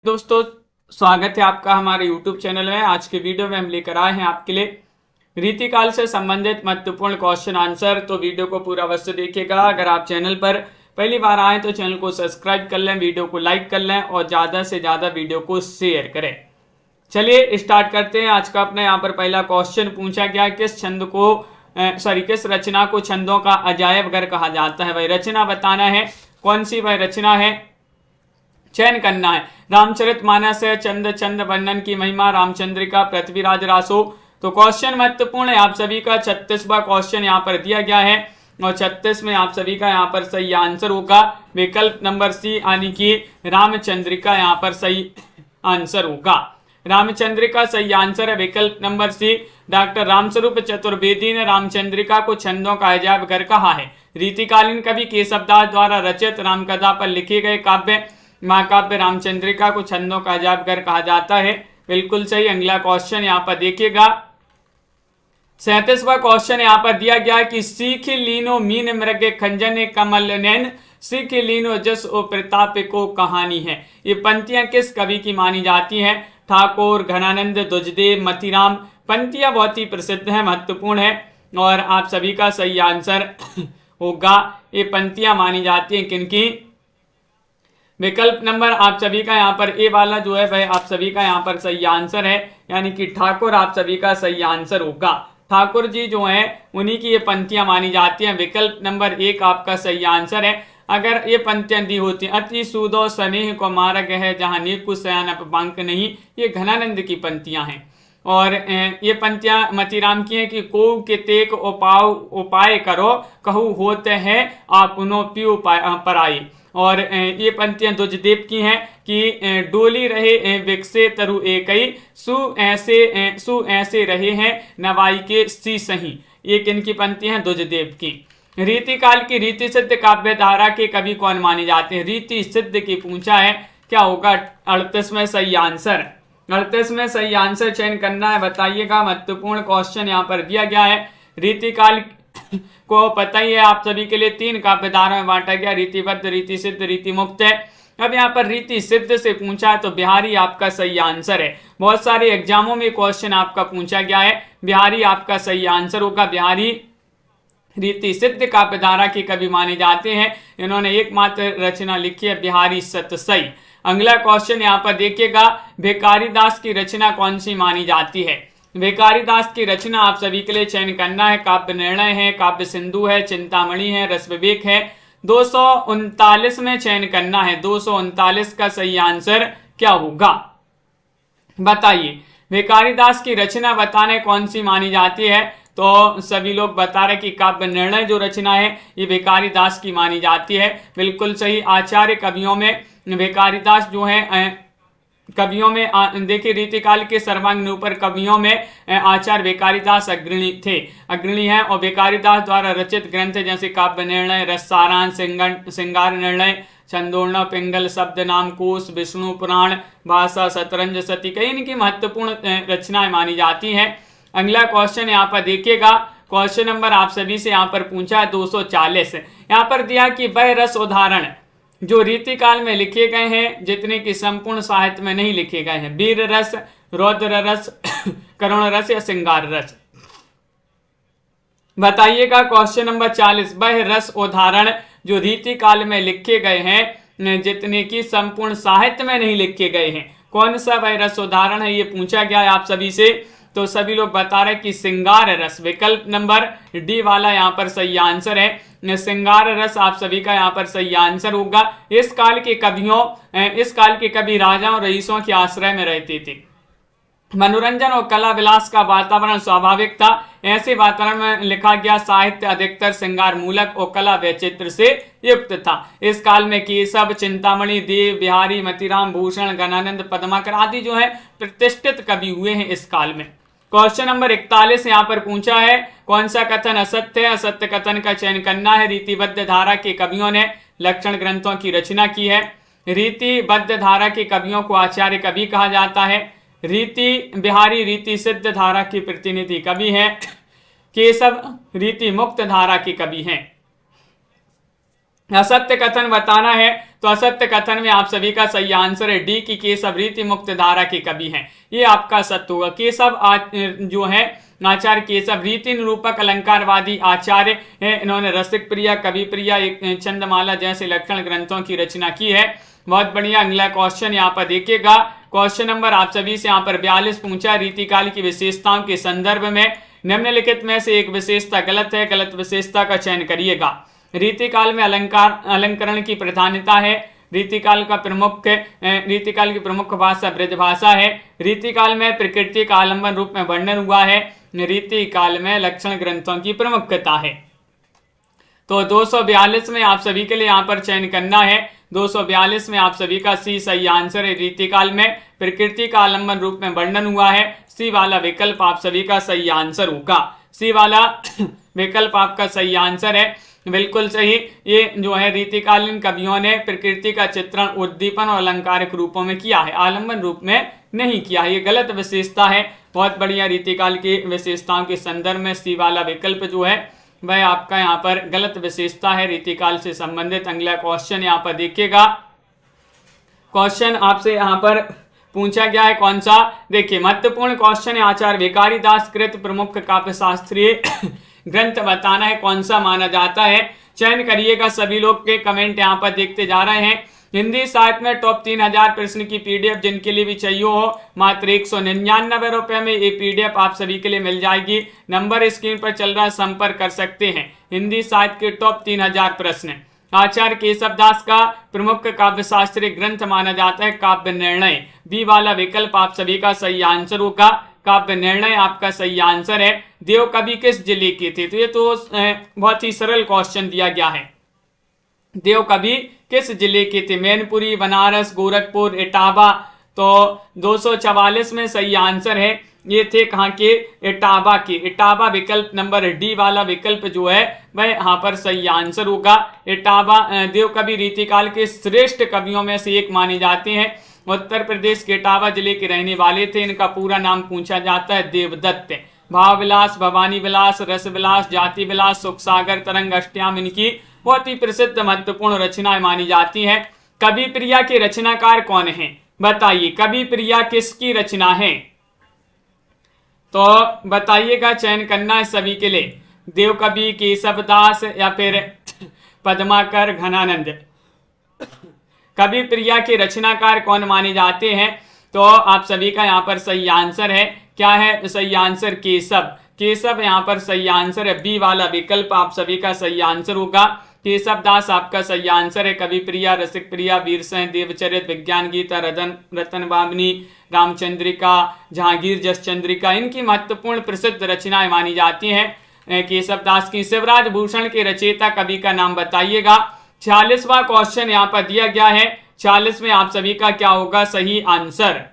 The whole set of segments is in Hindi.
दोस्तों, स्वागत है आपका हमारे YouTube चैनल में। आज के वीडियो में हम लेकर आए हैं आपके लिए रीतिकाल से संबंधित महत्वपूर्ण क्वेश्चन आंसर। तो वीडियो को पूरा अवश्य देखिएगा। अगर आप चैनल पर पहली बार आए तो चैनल को सब्सक्राइब कर लें, वीडियो को लाइक कर लें और ज़्यादा से ज़्यादा वीडियो को शेयर करें। चलिए स्टार्ट करते हैं। आज का अपने यहाँ पर पहला क्वेश्चन पूछा गया, किस रचना को छंदों का अजायब घर कहा जाता है। वही रचना बताना है, कौन सी वह रचना है, चयन करना है। रामचरितमानस है, चंद वर्णन की महिमा, रामचंद्रिका, पृथ्वीराज रासो। तो क्वेश्चन महत्वपूर्ण है आप सभी का। 36वां क्वेश्चन यहाँ पर दिया गया है और 36 में आप सभी का यहाँ पर सही आंसर होगा विकल्प नंबर सी, यानी कि रामचंद्रिका यहाँ पर सही आंसर होगा। रामचंद्रिका सही आंसर है, विकल्प number C. Doctor Ramswaroop Chaturvedi ने रामचंद्रिका को छंदों का अजायब घर कहा है। रीतिकालीन कवि केशवदास द्वारा रचित रामकथा पर लिखे गए काव्य महाकाव्य रामचंद्रिका को छंदों का अजायब घर कहा जाता है। बिल्कुल सही। अगला क्वेश्चन यहाँ पर देखिएगा, 37वां क्वेश्चन यहाँ पर दिया गया कि सीख लीनो मीन मृग खंजन कमल नैन, सीख लीनो जस ओ प्रताप को कहानी है। ये पंक्तियां किस कवि की मानी जाती हैं? ठाकुर, घनानंद, दुजदेव, मतीराम। पंक्तियां बहुत ही प्रसिद्ध है, महत्वपूर्ण है और आप सभी का सही आंसर होगा। ये पंक्तियां मानी जाती हैं किनकी? विकल्प नंबर आप सभी का यहाँ पर ए वाला जो है वह आप सभी का यहाँ पर सही आंसर है, यानी कि ठाकुर आप सभी का सही आंसर होगा। ठाकुर जी जो है उन्हीं की ये पंक्तियां मानी जाती हैं। विकल्प नंबर 1 आपका सही आंसर है। अगर ये पंक्तियां दी होती हैं, अति सूदो स्नेह को मार्ग है जहाँ नीकु सयान बांक नहीं, ये घनानंद की पंक्तियां हैं। और ये पंक्तियां मतीराम की हैं कि को के तेक उपाय करो कहू होते हैं आपनो पीऊ पराई। और ये पंक्तियां दुजदेव की हैं कि डोली रहे विकसे तरु एकई, सु ऐसे रहे हैं नवाई के सी सही। ये किनकी पंक्ति हैं? दुजदेव की। रीतिकाल की रीति सिद्ध काव्य धारा के कवि कौन माने जाते हैं? रीति सिद्ध की पूछा है, क्या होगा 38 में सही आंसर? 38 में सही आंसर चयन करना है, बताइएगा। महत्वपूर्ण क्वेश्चन यहाँ पर दिया गया है। रीतिकाल को पता ही है आप सभी के लिए 3 काव्य धारा में बांटा गया, रीतिबद्ध, रीति सिद्ध, रीति मुक्त है। अब यहाँ पर रीति सिद्ध से पूछा है तो बिहारी आपका सही आंसर है। बहुत सारे एग्जामों में क्वेश्चन आपका पूछा गया है, बिहारी आपका सही आंसर होगा। बिहारी रीति सिद्ध काव्य धारा के कवि माने जाते हैं। इन्होंने एकमात्र रचना लिखी है बिहारी सतसई। अगला क्वेश्चन यहाँ पर देखिएगा, भिखारीदास की रचना कौन सी मानी जाती है? भिखारीदास की रचना आप सभी के लिए चयन करना है। काव्य निर्णय है, काव्य सिंधु है, चिंतामणि है, रस विवेक है। 239 में चयन करना है। 239 का सही आंसर क्या होगा बताइए। भिखारीदास की रचना बताने कौन सी मानी जाती है? तो सभी लोग बता रहे कि काव्य निर्णय जो रचना है ये भिखारीदास की मानी जाती है। बिल्कुल सही। आचार्य कवियों में भिखारीदास जो है कवियों में देखिए, रीतिकाल के सर्वांग निरूपण कवियों में आचार्य भिखारीदास अग्रणी हैं और भिखारीदास द्वारा रचित ग्रंथ जैसे काव्य निर्णय, रस सारांश, श्रृंगार निर्णय, छंदोर्ण, पिंगल, शब्द नाम कोश, विष्णु पुराण, भाषा, शतरंज, सती, कई इनकी महत्वपूर्ण रचनाएं मानी जाती हैं। अगला क्वेश्चन यहाँ पर देखिएगा, क्वेश्चन नंबर आप सभी से यहाँ पर पूछा है 240। यहाँ पर दिया कि वह रस उदाहरण जो रीतिकाल में लिखे गए हैं जितने की संपूर्ण साहित्य में नहीं लिखे गए हैं, वीर रस, रौद्र रस, करुण रस या श्रृंगार रस, बताइएगा। क्वेश्चन नंबर 40, वह रस उदाहरण जो रीतिकाल में लिखे गए हैं जितने की संपूर्ण साहित्य में नहीं लिखे गए हैं, कौन सा वह रस उदाहरण है? ये पूछा गया है आप सभी से। तो सभी लोग बता रहे कि श्रृंगार रस। विकल्प नंबर डी वाला यहाँ पर सही आंसर है। श्रृंगार रस आप सभी का यहाँ पर सही आंसर होगा। इस काल के कवि राजाओं और रईसों के आश्रय में रहते थे। मनोरंजन और कला विलास का वातावरण स्वाभाविक था। ऐसे वातावरण में लिखा गया साहित्य अधिकतर श्रृंगार मूलक और कला वैचित्र से युक्त था। इस काल में केशव, चिंतामणि, देव, बिहारी, मतीराम, भूषण, घनानंद, पद्माकर आदि जो है प्रतिष्ठित कवि हुए हैं इस काल में। क्वेश्चन नंबर 41 यहाँ पर पूछा है, कौन सा कथन असत्य है? असत्य कथन का चयन करना है। रीतिबद्ध धारा के कवियों ने लक्षण ग्रंथों की रचना की है। रीतिबद्ध धारा के कवियों को आचार्य कवि कहा जाता है। बिहारी रीति सिद्ध धारा के प्रतिनिधि कवि हैं। केशव रीति मुक्त धारा के कवि हैं। असत्य कथन बताना है तो असत्य कथन में आप सभी का सही आंसर है डी की केशव रीति मुक्त धारा के कवि हैं, ये आपका सत्य होगा। केशव जो है आचार्य केशव रीति निरूपक अलंकारवादी आचार्य है। इन्होंने रसिक प्रिया, कवि प्रिया, चंद्रमाला जैसे लक्षण ग्रंथों की रचना की है। बहुत बढ़िया। अगला क्वेश्चन यहाँ पर देखिएगा, क्वेश्चन नंबर आप सभी से यहाँ पर 42 पूछा, रीतिकाल की विशेषताओं के संदर्भ में निम्नलिखित में से एक विशेषता गलत है, गलत विशेषता का चयन करिएगा। रीतिकाल में अलंकरण की प्रधानता है। रीतिकाल की प्रमुख भाषा ब्रज भाषा है। रीतिकाल में प्रकृति का आलंबन रूप में वर्णन हुआ है। रीतिकाल में लक्षण ग्रंथों की प्रमुखता है। तो 242 में आप सभी के लिए यहाँ पर चयन करना है। 242 में आप सभी का सी सही आंसर है। रीतिकाल में प्रकृति का आलंबन रूप में वर्णन हुआ है। सी वाला विकल्प आप सभी का सही आंसर होगा। सी वाला विकल्प आपका सही आंसर है, बिल्कुल सही। ये जो है रीतिकालीन कवियों ने प्रकृति का चित्रण उद्दीपन और अलंकारिक रूपों में किया है, आलंबन रूप में नहीं किया है। ये गलत विशेषता है। बहुत बढ़िया। रीतिकाल की विशेषताओं के संदर्भ में सी वाला विकल्प जो है वह आपका यहाँ पर गलत विशेषता है रीतिकाल से संबंधित। अगला क्वेश्चन यहाँ पर देखिएगा, क्वेश्चन आपसे यहाँ पर पूछा गया है कौन सा, देखिए महत्वपूर्ण क्वेश्चन है। आचार्य भिखारी दास कृत प्रमुख काव्य शास्त्रीय ग्रंथ बताना है, कौन सा माना जाता है। चयन करिएगा। सभी लोग के कमेंट यहाँ पर देखते जा रहे हैं। हिंदी साहित्य में टॉप 3000 प्रश्न की पीडीएफ जिनके लिए भी चाहिए हो, मात्र 199 रुपये में ये पीडीएफ आप सभी के लिए मिल जाएगी। नंबर स्क्रीन पर चल रहा है, संपर्क कर सकते हैं। हिंदी साहित्य के टॉप 3000 प्रश्न। आचार्य केशव दास का प्रमुख काव्य शास्त्रीय ग्रंथ माना जाता है काव्य निर्णय। बी वाला विकल्प आप सभी का सही आंसर होगा। काव्य निर्णय आपका सही आंसर है। देव कवि किस जिले के थे, तो ये तो बहुत ही सरल क्वेश्चन दिया गया है। देव कवि किस जिले के थे, मैनपुरी, बनारस, गोरखपुर, इटावा। तो 244 में सही आंसर है, ये थे कहाँ के, इटावा के। इटावा विकल्प नंबर डी वाला विकल्प जो है वह यहाँ पर सही आंसर होगा। इटावा देव कवि रीतिकाल के श्रेष्ठ कवियों में से एक माने जाते हैं। उत्तर प्रदेश के इटावा जिले के रहने वाले थे। इनका पूरा नाम पूछा जाता है देवदत्त। भाव विलास, भवानी विलास, रस विलास, जाति विलास, सुख सागर, तरंग, अष्टयाम इनकी बहुत ही प्रसिद्ध महत्वपूर्ण रचनाएं मानी जाती हैं। कवि प्रिया के रचनाकार कौन है, बताइए। कवि प्रिया किसकी रचना है, तो बताइएगा। चयन करना है सभी के लिए। देव कवि, केशवदास या फिर पद्माकर, घनानंद। कवि प्रिया के रचनाकार कौन माने जाते हैं, तो आप सभी का यहाँ पर सही आंसर है। क्या है सही आंसर, केशव। केशव यहाँ पर सही आंसर है। बी वाला विकल्प आप सभी का सही आंसर होगा। केशव दास आपका सही आंसर है। कवि प्रिया, रसिक प्रिया, वीरसेन, देवचरित, विज्ञान गीता, रतन बामनी, रामचंद्रिका, जहांगीर जस चंद्रिका इनकी महत्वपूर्ण प्रसिद्ध रचनाएं मानी जाती हैं केशव दास की। शिवराज भूषण के रचयिता कवि का नाम बताइएगा। 46वां क्वेश्चन यहाँ पर दिया गया है। 46 में आप सभी का क्या होगा सही आंसर।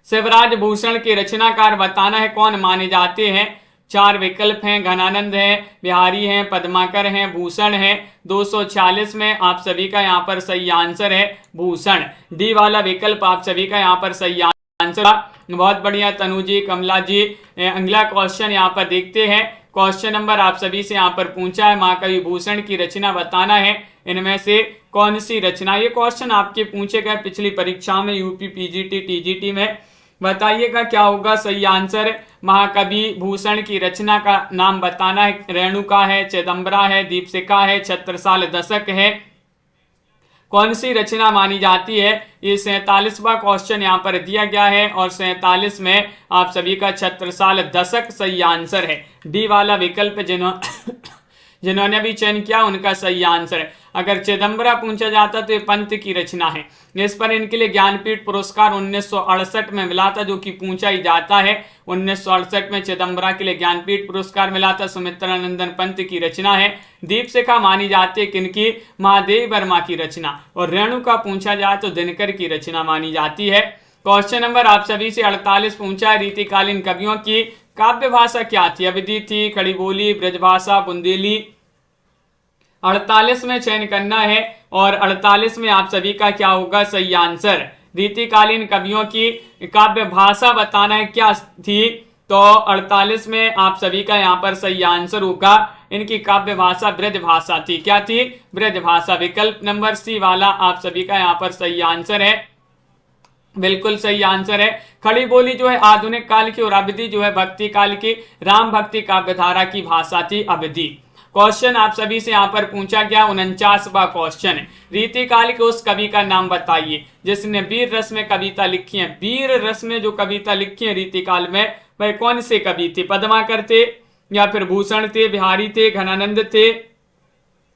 शिवराज भूषण के रचनाकार बताना है, कौन माने जाते हैं। 4 विकल्प हैं, घनानंद हैं, बिहारी हैं, पद्माकर हैं, भूषण हैं। 246 में आप सभी का यहाँ पर सही आंसर है भूषण। डी वाला विकल्प आप सभी का यहाँ पर सही आंसर। बहुत बढ़िया तनु जी, कमला जी। अगला क्वेश्चन यहाँ पर देखते हैं। क्वेश्चन नंबर आप सभी से यहाँ पर पूछा है, महाकवि भूषण की रचना बताना है। इनमें से कौन सी रचना, ये क्वेश्चन आपके पूछे गए पिछली परीक्षा में, यूपी, पीजीटी, टीजीटी में। बताइएगा क्या होगा सही आंसर। महाकवि भूषण की रचना का नाम बताना है। रेणुका है, चिदंबरा है, दीपशिखा है, छत्रसाल दशक है। कौन सी रचना मानी जाती है। ये 47वां क्वेश्चन यहाँ पर दिया गया है और 47 में आप सभी का छत्रसाल दशक सही आंसर है। डी वाला विकल्प जिन्होंने भी चयन किया उनका सही आंसर है। अगर चिदंबरा पूछा जाता तो ये पंत की रचना है। इस पर इनके लिए ज्ञानपीठ पुरस्कार 1968 में मिला था, जो कि पूछा ही जाता है। 1968 में चिदंबरा के लिए ज्ञानपीठ पुरस्कार मिला था। सुमित्रानंदन पंत की रचना है। दीपशिखा मानी जाती है किनकी, महादेव वर्मा की रचना। और रेणुका पूछा जाए तो दिनकर की रचना मानी जाती है। क्वेश्चन नंबर आप सभी से 48 पूछा है, रीतिकालीन कवियों की काव्य भाषा क्या थी। अवधी थी, खड़ी बोली, ब्रजभाषा, बुंदेली। 48 में चयन करना है और 48 में आप सभी का क्या होगा सही आंसर। रीतिकालीन कवियों की काव्य भाषा बताना है क्या थी, तो 48 में आप सभी का यहाँ पर सही आंसर होगा इनकी काव्य भाषा ब्रज भाषा थी। क्या थी? ब्रज भाषा। विकल्प नंबर सी वाला आप सभी का यहाँ पर सही आंसर है, बिल्कुल सही आंसर है। खड़ी बोली जो है आधुनिक काल की और अवधि जो है भक्ति काल की राम भक्ति काव्यधारा की भाषा थी अवधि। क्वेश्चन आप सभी से यहाँ पर पूछा गया 49वां क्वेश्चन है, रीति काल के उस कवि का नाम बताइए जिसने वीर रस में कविता लिखी है। वीर रस में जो कविता लिखी है रीति काल में, वह कौन से कवि थे? पद्माकर थे या फिर भूषण थे, बिहारी थे, घनानंद थे,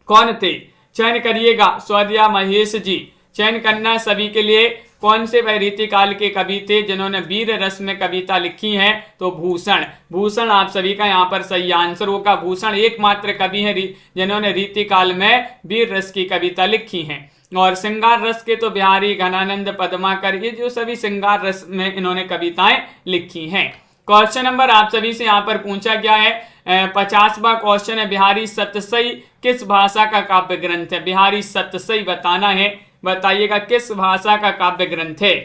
कौन थे? चयन करिएगा। स्वादिया महेश जी, चयन करना सभी के लिए। कौन से वह रीति काल के कवि थे जिन्होंने वीर रस में कविता लिखी है? तो भूषण। भूषण आप सभी का यहाँ पर सही आंसर होगा। भूषण एकमात्र कवि हैं जिन्होंने रीति काल में वीर रस की कविता लिखी है। और श्रृंगार रस के तो बिहारी, घनानंद, पद्माकर, ये जो सभी श्रृंगार रस में इन्होंने कविताएं लिखी हैं। क्वेश्चन नंबर आप सभी से यहाँ पर पूछा गया है 50वां क्वेश्चन है, बिहारी सतसई किस भाषा का काव्य ग्रंथ है? बिहारी सतसई बताना है, बताइएगा किस भाषा का काव्य ग्रंथ है।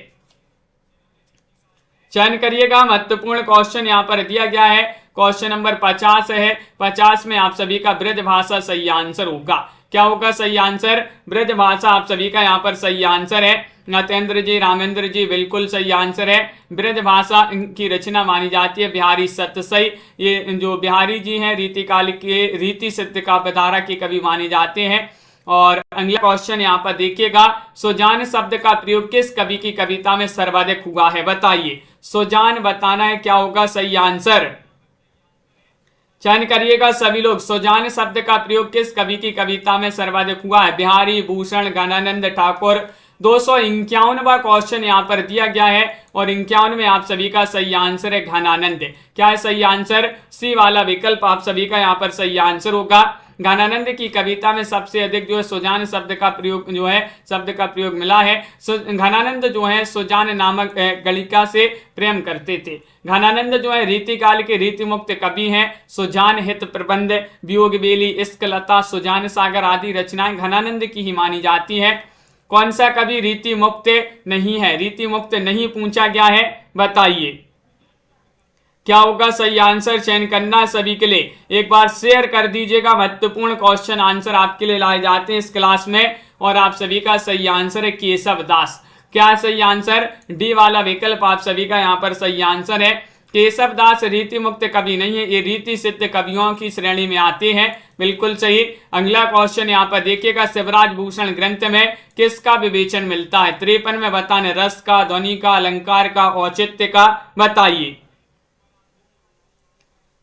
चयन करिएगा। महत्वपूर्ण क्वेश्चन यहाँ पर दिया गया है। क्वेश्चन नंबर 50 है। 50 में आप सभी का ब्रज भाषा सही आंसर होगा। क्या होगा सही आंसर? ब्रज भाषा आप सभी का यहाँ पर सही आंसर है। नतेंद्र जी, रामेंद्र जी, बिल्कुल सही आंसर है। ब्रज भाषा की रचना मानी जाती है बिहारी सतसई। ये जो बिहारी जी हैं रीति काल के रीति सिद्ध काव्यधारा के कवि माने जाते हैं। और अगला क्वेश्चन यहाँ पर देखिएगा, सुजान शब्द का प्रयोग किस कवि की कविता में सर्वाधिक हुआ है? बताइए। सुजान बताना है, क्या होगा सही आंसर? चयन करिएगा सभी लोग। सुजान शब्द का प्रयोग किस कवि की कविता में सर्वाधिक हुआ है? बिहारी, भूषण, घनानंद, ठाकुर। 251वां क्वेश्चन यहाँ पर दिया गया है और 51 में आप सभी का सही आंसर है घनानंद। क्या है सही आंसर? सी वाला विकल्प आप सभी का यहाँ पर सही आंसर होगा। घनानंद की कविता में सबसे अधिक जो है सुजान शब्द का प्रयोग मिला है। घनानंद जो है सुजान नामक गलिका से प्रेम करते थे। घनानंद जो है रीति काल के रीति मुक्त कवि हैं। सुजान हित प्रबंध, वियोग बेली, इश्क लता, सुजान सागर आदि रचनाएं घनानंद की ही मानी जाती है। कौन सा कवि रीति मुक्त नहीं है? रीति मुक्त नहीं पूछा गया है, बताइए क्या होगा सही आंसर? चयन करना सभी के लिए। एक बार शेयर कर दीजिएगा। महत्वपूर्ण क्वेश्चन आंसर आपके लिए लाए जाते हैं इस क्लास में और आप सभी का सही आंसर है केशव दास। क्या सही आंसर? डी वाला विकल्प आप सभी का यहाँ पर सही आंसर है। केशव दास रीति मुक्त कवि नहीं है, ये रीति सिद्ध कवियों की श्रेणी में आते हैं। बिल्कुल सही। अगला क्वेश्चन यहाँ पर देखिएगा, शिवराज भूषण ग्रंथ में किसका विवेचन मिलता है? 53 में बताने, रस का, ध्वनि का, अलंकार का, औचित्य का, बताइए।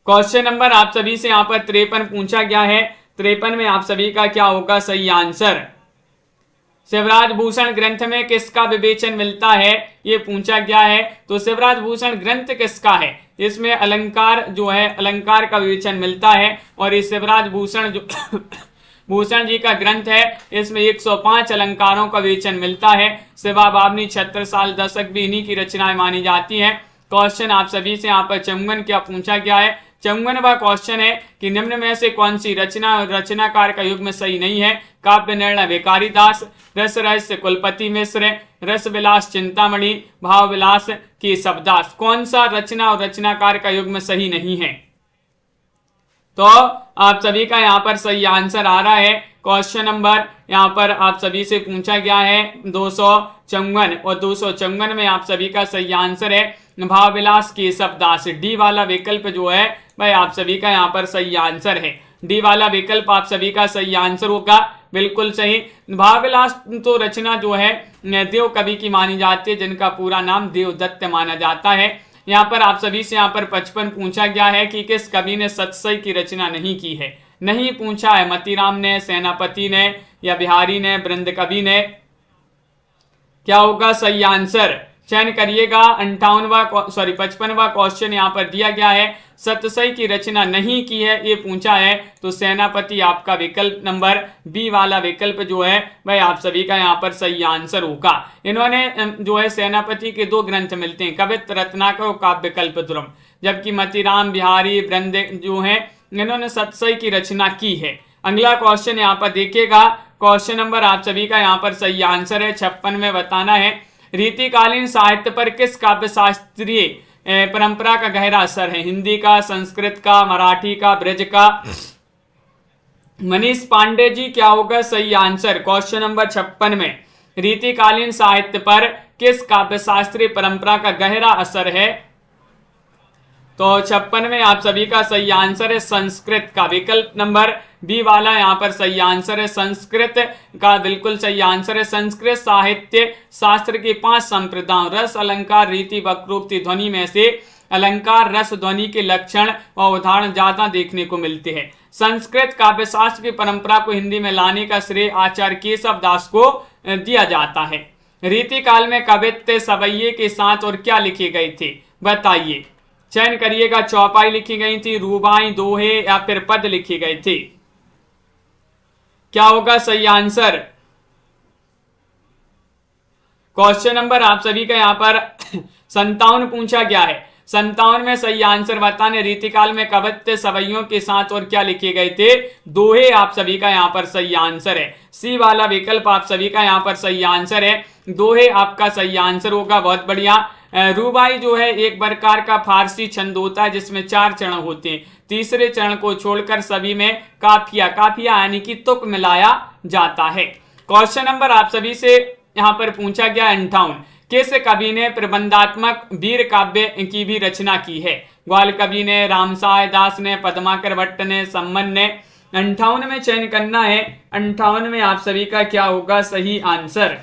क्वेश्चन नंबर आप सभी से यहाँ पर 53 पूछा गया है। 53 में आप सभी का क्या होगा सही आंसर? शिवराज भूषण ग्रंथ में किसका विवेचन मिलता है, ये पूछा गया है। तो शिवराज भूषण ग्रंथ किसका है? इसमें अलंकार जो है, अलंकार का विवेचन मिलता है। और इस शिवराज भूषण जो भूषण जी का ग्रंथ है, इसमें 105 अलंकारों का विवेचन मिलता है। शिवा बावनी, छत्रसाल, दशक भी इन्हीं की रचनाएं मानी जाती हैं। क्वेश्चन आप सभी से यहाँ पर 54 क्या पूछा गया है? 54वां क्वेश्चन है कि निम्न में से कौन सी रचना और रचनाकार का युग्म सही नहीं है? काव्य निर्णय भिखारी दास, रस रहस्य कुलपति मिश्र, रस विलास चिंतामणि, भाव विलास केशवदास। कौन सा रचना और रचनाकार का युग्म सही नहीं है? तो आप सभी का यहाँ पर सही आंसर आ रहा है। क्वेश्चन नंबर यहाँ पर आप सभी से पूछा गया है 254 और 254 में आप सभी का सही आंसर है भावविलास केशवदास। डी वाला विकल्प जो है भाई आप सभी का यहाँ पर सही आंसर है। डी वाला विकल्प आप सभी का सही आंसर होगा। बिल्कुल सही। भावविलास तो रचना जो है देव कवि की मानी जाती है, जिनका पूरा नाम देवदत्त माना जाता है। यहाँ पर आप सभी से यहाँ पर 55 पूछा गया है कि किस कवि ने सतसई की रचना नहीं की है? नहीं पूछा है। मतीराम ने, सेनापति ने या बिहारी ने, वृंद कवि ने। क्या होगा सही आंसर? चयन करिएगा। 55वां क्वेश्चन यहाँ पर दिया गया है, सतसई की रचना नहीं की है, ये पूछा है। तो सेनापति आपका विकल्प नंबर बी वाला विकल्प जो है वह आप सभी का यहाँ पर सही आंसर होगा। इन्होंने जो है सेनापति के 2 ग्रंथ मिलते हैं, कवित्त रत्नाकर और काव्य कल्पद्रुम। जबकि मतीराम, बिहारी, वृंद जो है इन्होंने सतसई की रचना की है। अगला क्वेश्चन यहाँ पर देखिएगा। क्वेश्चन नंबर आप सभी का यहाँ पर सही आंसर है 56 में बताना है, रीतिकालीन साहित्य पर किस काव्य शास्त्रीय परंपरा का गहरा असर है? हिंदी का, संस्कृत का, मराठी का, ब्रज का, मनीष पांडे जी, क्या होगा सही आंसर क्वेश्चन नंबर 56 में? रीतिकालीन साहित्य पर किस काव्य शास्त्रीय परंपरा का गहरा असर है? तो 56 में आप सभी का सही आंसर है संस्कृत का। विकल्प नंबर बी वाला यहाँ पर सही आंसर है, संस्कृत का बिल्कुल सही आंसर है। संस्कृत साहित्य शास्त्र की 5 संप्रदायों रस, अलंकार, रीति, वक्रोक्ति, ध्वनि में से अलंकार, रस, ध्वनि के लक्षण और उदाहरण ज्यादा देखने को मिलते हैं। संस्कृत काव्य शास्त्र की परंपरा को हिंदी में लाने का श्रेय आचार्य केशव दास को दिया जाता है। रीति काल में कवित्त सवैये के साथ और क्या लिखे गए थे बताइए? चयन करिएगा। चौपाई लिखी गई थी, रूबाई, दोहे या फिर पद लिखे गए थे? क्या होगा सही आंसर? क्वेश्चन नंबर आप सभी का यहाँ पर 57 पूछा गया है। 57 में सही आंसर बताने रीतिकाल में कवित्त सवैयों के साथ और क्या लिखे गए थे? दोहे आप सभी का यहाँ पर सही आंसर है। सी वाला विकल्प आप सभी का यहाँ पर सही आंसर है, दोहे आपका सही आंसर होगा। बहुत बढ़िया। रूबाई जो है एक प्रकार का फारसी छंद होता है जिसमें 4 चरण होते हैं। तीसरे चरण को छोड़कर सभी में काफिया यानी कि तुक मिलाया जाता है। क्वेश्चन नंबर आप सभी से यहाँ पर पूछा गया 58, किस कवि ने प्रबंधात्मक वीर काव्य की भी रचना की है? ग्वाल कवि ने, रामसाय दास ने, पद्माकर भट्ट ने, सम्मन ने? 58 में चयन करना है। 58 में आप सभी का क्या होगा सही आंसर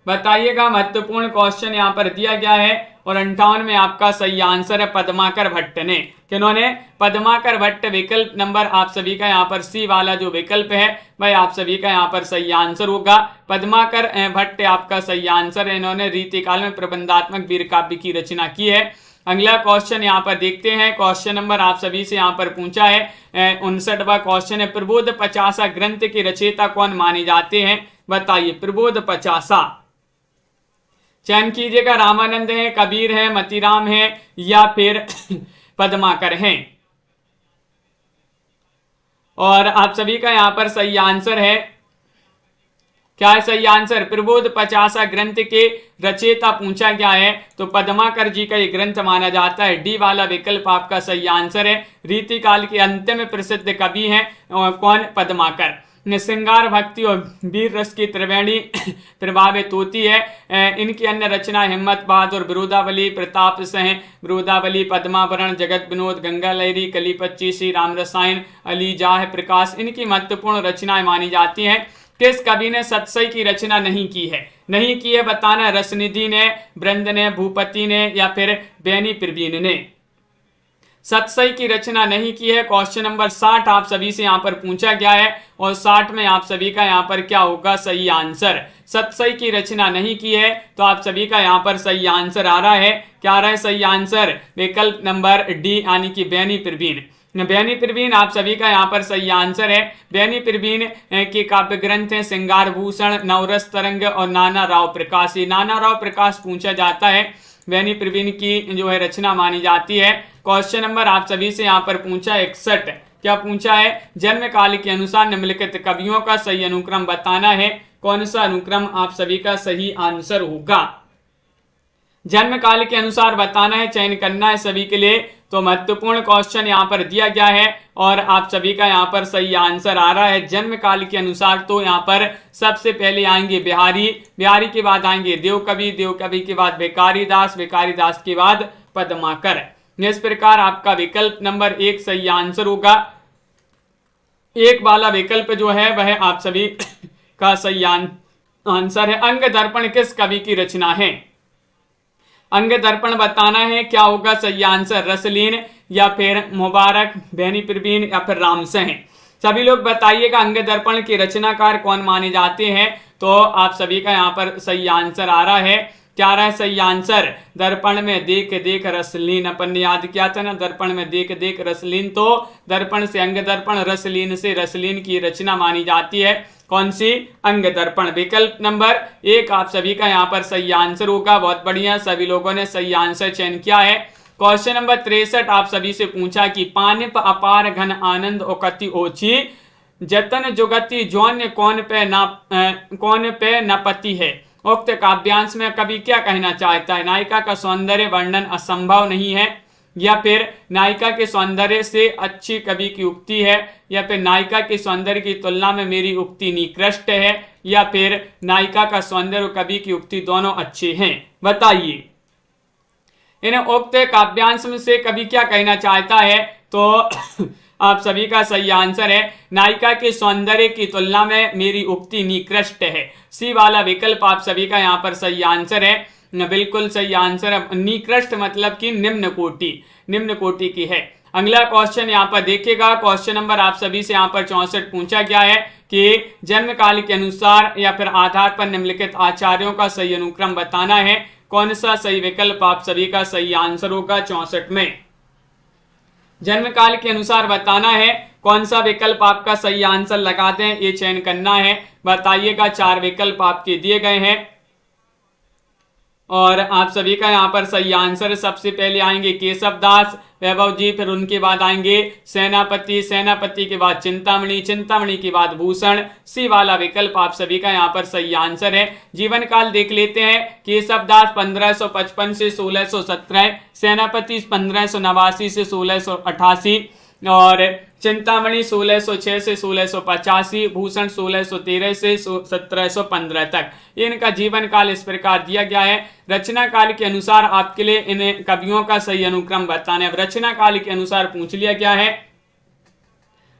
बताइएगा। महत्वपूर्ण क्वेश्चन यहाँ पर दिया गया है और 58 में आपका सही आंसर है पद्माकर भट्ट ने। किन्होंने? पद्माकर भट्ट। विकल्प नंबर आप सभी का यहाँ पर सी वाला जो विकल्प है भाई आप सभी का यहाँ पर सही आंसर होगा। पद्माकर भट्ट आपका सही आंसर है। इन्होंने रीतिकाल में प्रबंधात्मक वीर काव्य की रचना की है। अगला क्वेश्चन यहाँ पर देखते हैं। क्वेश्चन नंबर आप सभी से यहाँ पर पूछा है 59वां क्वेश्चन है, प्रबोध 50 ग्रंथ के रचयिता कौन माने जाते हैं बताइए? प्रबोध 50 चयन कीजिएगा। रामानंद है, कबीर है, मतीराम है या फिर पद्माकर हैं? और आप सभी का यहाँ पर सही आंसर है, क्या है सही आंसर? प्रबोध 50 ग्रंथ के रचयिता पूछा गया है तो पद्माकर जी का ये ग्रंथ माना जाता है। डी वाला विकल्प आपका सही आंसर है। रीतिकाल के अंतिम प्रसिद्ध कवि हैं कौन? पद्माकर। श्रृंगार, भक्ति और वीर रस की त्रिवेणी प्रभावित होती है। इनकी अन्य रचना हिम्मत बहादुर, विरोधावली, प्रताप सिंह, विरोधावली, पद्मावरण, जगत विनोद, गंगा लहरी, कली 25, राम रसायन, अली जाह प्रकाश इनकी महत्वपूर्ण रचनाएं मानी जाती हैं। किस कवि ने सतसई की रचना नहीं की है? नहीं की है बताना। रसनिधि ने, ब्रंद ने, भूपति ने या फिर बेनी प्रवीण ने? सतसई की रचना नहीं की है। क्वेश्चन नंबर 60 आप सभी से यहाँ पर पूछा गया है और 60 में आप सभी का यहाँ पर क्या होगा सही आंसर? सतसई की रचना नहीं की है तो आप सभी का यहाँ पर सही आंसर आ रहा है। क्या आ रहा है सही आंसर? विकल्प नंबर डी यानी कि बेनी प्रवीण। बेनी प्रवीण आप सभी का यहाँ पर सही आंसर है। बेनी प्रवीण के काव्य ग्रंथ हैं श्रृंगार भूषण, नवरस तरंग और नाना राव प्रकाश। ये नाना राव प्रकाश पूछा जाता है, बेनी प्रवीण की जो है रचना मानी जाती है। क्वेश्चन नंबर आप सभी से यहाँ पर पूछा 61, क्या पूछा है? जन्म काल के अनुसार निम्नलिखित कवियों का सही अनुक्रम बताना है। कौन सा अनुक्रम आप सभी का सही आंसर होगा? जन्म काल के अनुसार बताना है, चयन करना है सभी के लिए। तो महत्वपूर्ण क्वेश्चन यहाँ पर दिया गया है और आप सभी का यहाँ पर सही आंसर आ रहा है जन्म काल के अनुसार। तो यहाँ पर सबसे पहले आएंगे बिहारी, बिहारी के बाद आएंगे देवकवि, देवकवि के बाद भिखारी दास, भिखारी दास के बाद पद्माकर। इस प्रकार आपका विकल्प नंबर 1 सही आंसर होगा। 1 वाला विकल्प जो है वह आप सभी का सही आंसर है। अंग दर्पण किस कवि की रचना है? अंग दर्पण बताना है, क्या होगा सही आंसर? रसलीन या फिर मुबारक, बेनी प्रवीण या फिर रामसिंह? सभी लोग बताइएगा अंग दर्पण के रचनाकार कौन माने जाते हैं। तो आप सभी का यहाँ पर सही आंसर आ रहा है। क्या आ रहा है सही आंसर? दर्पण में देख देख रसलीन। अपन ने याद किया था ना, दर्पण में देख देख रसलीन। तो दर्पण से अंग दर्पण, रसलीन से रसलीन की रचना मानी जाती है। कौन सी? अंग दर्पण। विकल्प नंबर 1 आप सभी का यहाँ पर सही आंसर होगा। बहुत बढ़िया, सभी लोगों ने सही आंसर चयन किया है। क्वेश्चन नंबर 63 आप सभी से पूछा कि पानिप अपार घन आनंद ओकति ओछी, जतन जुगति जौन्य कौन पे न पति है। उक्त काव्यांश में कवि क्या कहना चाहता है? नायिका का सौंदर्य वर्णन असंभव नहीं है, या फिर नायिका के सौंदर्य से अच्छी कवि की उक्ति है, या फिर नायिका के सौंदर्य की तुलना में मेरी उक्ति निकृष्ट है, या फिर नायिका का सौंदर्य और कवि की उक्ति दोनों अच्छे हैं। बताइए इन उक्त काव्यांश में से कवि क्या कहना चाहता है? तो आप सभी का सही आंसर है नायिका के सौंदर्य की तुलना में मेरी उक्ति निकृष्ट है। सी वाला विकल्प आप सभी का यहाँ पर सही आंसर है, बिल्कुल सही आंसर है। निकृष्ट मतलब कि निम्न कोटि की है। अगला क्वेश्चन यहाँ पर देखिएगा, क्वेश्चन नंबर आप सभी से यहाँ पर 64 पूछा गया है कि जन्म काल के अनुसार या फिर आधार पर निम्नलिखित आचार्यों का सही अनुक्रम बताना है। कौन सा सही विकल्प आप सभी का सही आंसर होगा 64 में? जन्म काल के अनुसार बताना है, कौन सा विकल्प आपका सही आंसर लगाते हैं ये चयन करना है। बताइएगा, 4 विकल्प आपके दिए गए हैं और आप सभी का यहाँ पर सही आंसर सबसे पहले आएंगे केशव दास, वैभव जी, फिर उनके बाद आएंगे सेनापति, सेनापति के बाद चिंतामणि, चिंतामणि के बाद भूषण। सी वाला विकल्प आप सभी का यहाँ पर सही आंसर है। जीवन काल देख लेते हैं, केशव दास 1555 से 1617, सेनापति 1589 से 1688 और चिंतामणि 1606 से 1685, भूषण 1613 से 1715 तक। इनका जीवन काल इस प्रकार दिया गया है। रचना काल के अनुसार आपके लिए इन कवियों का सही अनुक्रम बताना है। रचना काल के अनुसार पूछ लिया गया है,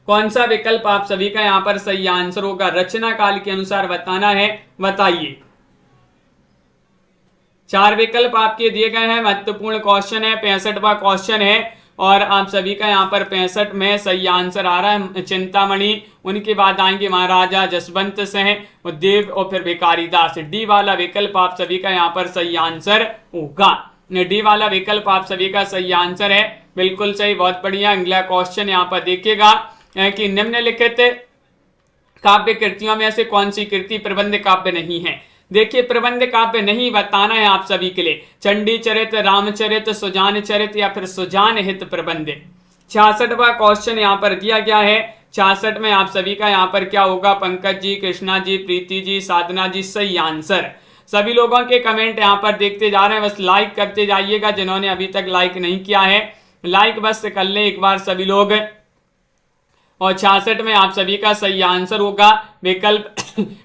कौन सा विकल्प आप सभी का यहाँ पर सही आंसर होगा? रचना काल के अनुसार बताना है। बताइए, 4 विकल्प आपके दिए गए हैं। महत्वपूर्ण क्वेश्चन है, 65वां क्वेश्चन है और आप सभी का यहाँ पर 65 में सही आंसर आ रहा है चिंतामणि। उनके बाद आएंगे महाराजा जसवंत सिंह, देव और फिर भिखारी दास। डी वाला विकल्प आप सभी का यहाँ पर सही आंसर होगा। डी वाला विकल्प आप सभी का सही आंसर है, बिल्कुल सही, बहुत बढ़िया। अगला क्वेश्चन यहाँ पर देखिएगा कि निम्नलिखित काव्य कृतियों में से कौन सी कृति प्रबंध काव्य नहीं है? देखिए, प्रबंध काव्य नहीं बताना है आप सभी के लिए। चंडी चरित, रामचरित, सुजान चरित या फिर सुजान हित प्रबंध। 66वां क्वेश्चन यहाँ पर दिया गया है। 66 में आप सभी का यहाँ पर क्या होगा? पंकज जी, कृष्णा जी, प्रीति जी, साधना जी, सही आंसर। सभी लोगों के कमेंट यहाँ पर देखते जा रहे हैं, बस लाइक करते जाइएगा। जिन्होंने अभी तक लाइक नहीं किया है, लाइक बस कर ले एक बार सभी लोग। और 66 में आप सभी का सही आंसर होगा विकल्प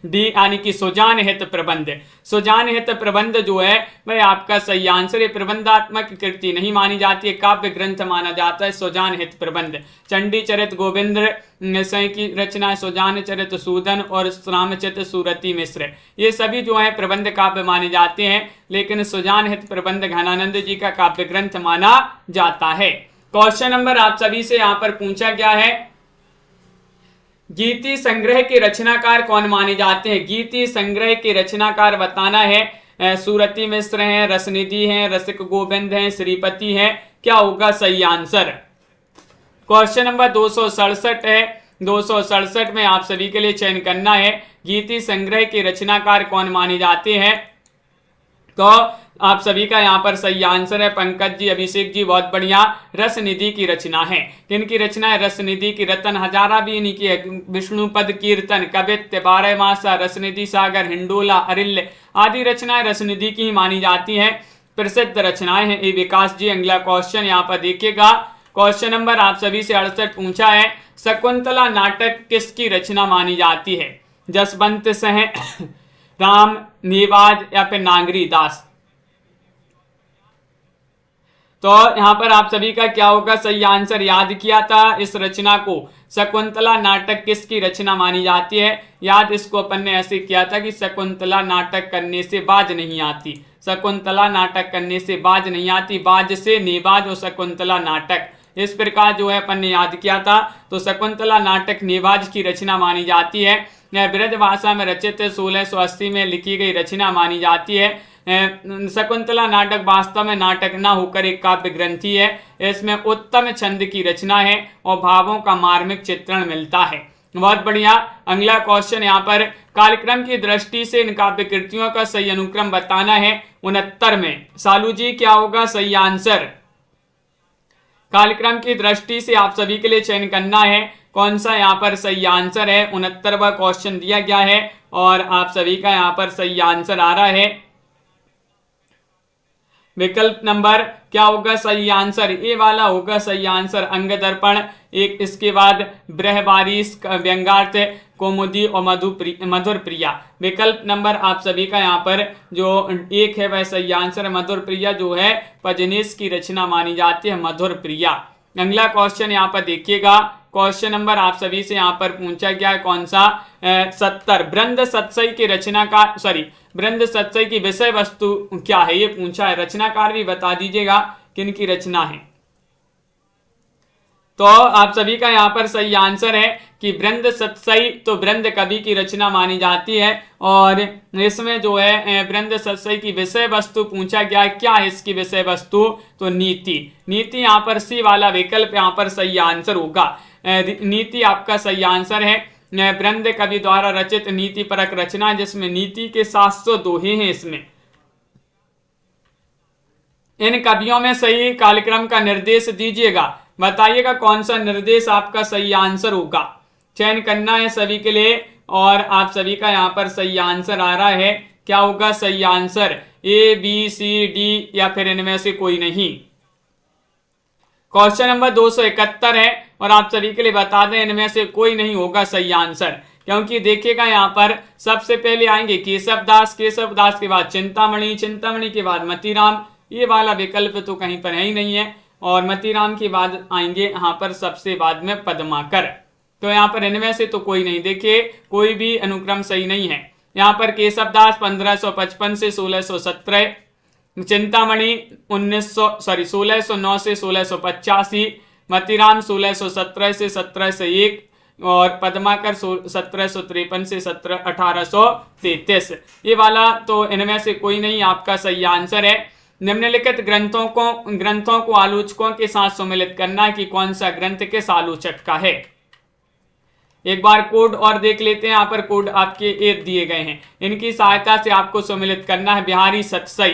डी, यानी कि सुजान हित प्रबंध। सुजान हित प्रबंध जो है वह आपका सही आंसर है। प्रबंधात्मक कृति नहीं मानी जाती है, काव्य ग्रंथ माना जाता है सुजान हित प्रबंध। चंडी चरित गोविंद सिंह की रचना है, सुजान चरित सूदन और रामचरित सूरती मिश्र, ये सभी जो है प्रबंध काव्य माने जाते हैं, लेकिन सुजान हित प्रबंध घनानंद जी का काव्य ग्रंथ माना जाता है। क्वेश्चन नंबर आप सभी से यहाँ पर पूछा गया है, गीति संग्रह के रचनाकार कौन माने जाते हैं? गीति संग्रह के रचनाकार बताना है। सूरती मिश्र हैं, रसनिधि हैं, रसिक गोविंद हैं, श्रीपति हैं। क्या होगा सही आंसर? क्वेश्चन नंबर 267 है। 267 में आप सभी के लिए चयन करना है, गीति संग्रह के रचनाकार कौन माने जाते हैं? तो आप सभी का यहाँ पर सही आंसर है पंकज जी, अभिषेक जी, बहुत बढ़िया। रसनिधि की रचना है। किनकी रचना है? रसनिधि की। रतन हजारा भी इन्हीं की है। विष्णुपद कीर्तन, कवित्व, 12 मासा, रसनिधि सागर, हिंडोला, अरिल्य आदि रचनाएं रसनिधि की ही मानी जाती हैं, प्रसिद्ध रचनाएं हैं। ए विकास जी, अगला क्वेश्चन यहाँ पर देखिएगा। क्वेश्चन नंबर आप सभी से 68 पूछा है, शकुंतला नाटक किसकी रचना मानी जाती है? जसवंत सिंह, राम नेवाज या फिर नागरी दास? तो यहाँ पर आप सभी का क्या होगा सही आंसर? याद किया था इस रचना को, शकुंतला नाटक किसकी रचना मानी जाती है? याद इसको अपन ने ऐसे किया था कि शकुंतला नाटक करने से बाज नहीं आती, शकुंतला नाटक करने से बाज नहीं आती, बाज से नेबाज और शकुंतला नाटक, इस प्रकार जो है अपन ने याद किया था। तो शकुंतला नाटक नेबाज की रचना मानी जाती है। ब्रज भाषा में रचित 1680 में लिखी गई रचना मानी जाती है। शकुंतला नाटक वास्तव में नाटक न होकर एक काव्य ग्रंथि है। इसमें उत्तम छंद की रचना है और भावों का मार्मिक चित्रण मिलता है। बहुत बढ़िया। अगला क्वेश्चन यहाँ पर, कार्यक्रम की दृष्टि से इन काव्य कृतियों का सही अनुक्रम बताना है। 69 में सालू जी क्या होगा सही आंसर? कार्यक्रम की दृष्टि से आप सभी के लिए चयन करना है, कौन सा यहाँ पर सही आंसर है। 69वां क्वेश्चन दिया गया है और आप सभी का यहाँ पर सही आंसर आ रहा है विकल्प नंबर क्या होगा सही आंसर, ए वाला होगा सही आंसर, अंग दर्पण। एक इसके बाद बृहबारिश, व्यंगार्थ, कौमुदी और मधुर प्रिया। विकल्प नंबर आप सभी का यहाँ पर जो एक है वह सही आंसर है, मधुर प्रिया जो है पजनेस की रचना मानी जाती है, मधुर प्रिया। अगला क्वेश्चन यहाँ पर देखिएगा, क्वेश्चन नंबर आप सभी से यहाँ पर पूछा गया है कौन सा 70। बृंद सत्सई की रचनाकार, सॉरी बृंद सत्सई की विषय वस्तु क्या है, ये पूछा है। रचनाकार भी बता दीजिएगा किन की रचना है। तो आप सभी का यहाँ पर सही आंसर है कि बृंद सत्सई तो बृंद कवि की रचना मानी जाती है। और इसमें जो है बृंद सत्सई की विषय वस्तु पूछा गया है, क्या है इसकी विषय वस्तु, तो नीति। नीति यहाँ पर सी वाला विकल्प यहाँ पर सही आंसर होगा, नीति आपका सही आंसर है। बृंद कवि द्वारा रचित नीति परक रचना जिसमें नीति के 700 दोहे हैं। इसमें इन कवियों में सही कालक्रम का निर्देश दीजिएगा, बताइएगा कौन सा निर्देश आपका सही आंसर होगा। चयन करना है सभी के लिए और आप सभी का यहाँ पर सही आंसर आ रहा है, क्या होगा सही answer, A B C D या फिर इनमें से कोई नहीं। क्वेश्चन नंबर 271 है और आप सभी के लिए बता दें इनमें से कोई नहीं होगा सही आंसर, क्योंकि देखिएगा यहाँ पर सबसे पहले आएंगे केशवदास, केशवदास के बाद चिंतामणि, चिंतामणि के बाद मतीराम, ये वाला विकल्प तो कहीं पर है ही नहीं है। और मतीराम के बाद आएंगे यहाँ पर सबसे बाद में पद्माकर, तो यहाँ पर इनमें से तो कोई नहीं, देखिए कोई भी अनुक्रम सही नहीं है। यहाँ पर केशवदास 1555 से 1617, चिंतामणि 1609 से 1685, मतीराम 1617 से 1701 और पद्माकर 1753 से 1833। ये वाला तो इनमें से कोई नहीं आपका सही आंसर है। निम्नलिखित ग्रंथों को आलोचकों के साथ सम्मिलित करना कि कौन सा ग्रंथ किस आलोचक का है। एक बार कोड और देख लेते हैं, यहाँ पर कोड आपके एक दिए गए हैं, इनकी सहायता से आपको सम्मिलित करना है। बिहारी सतसई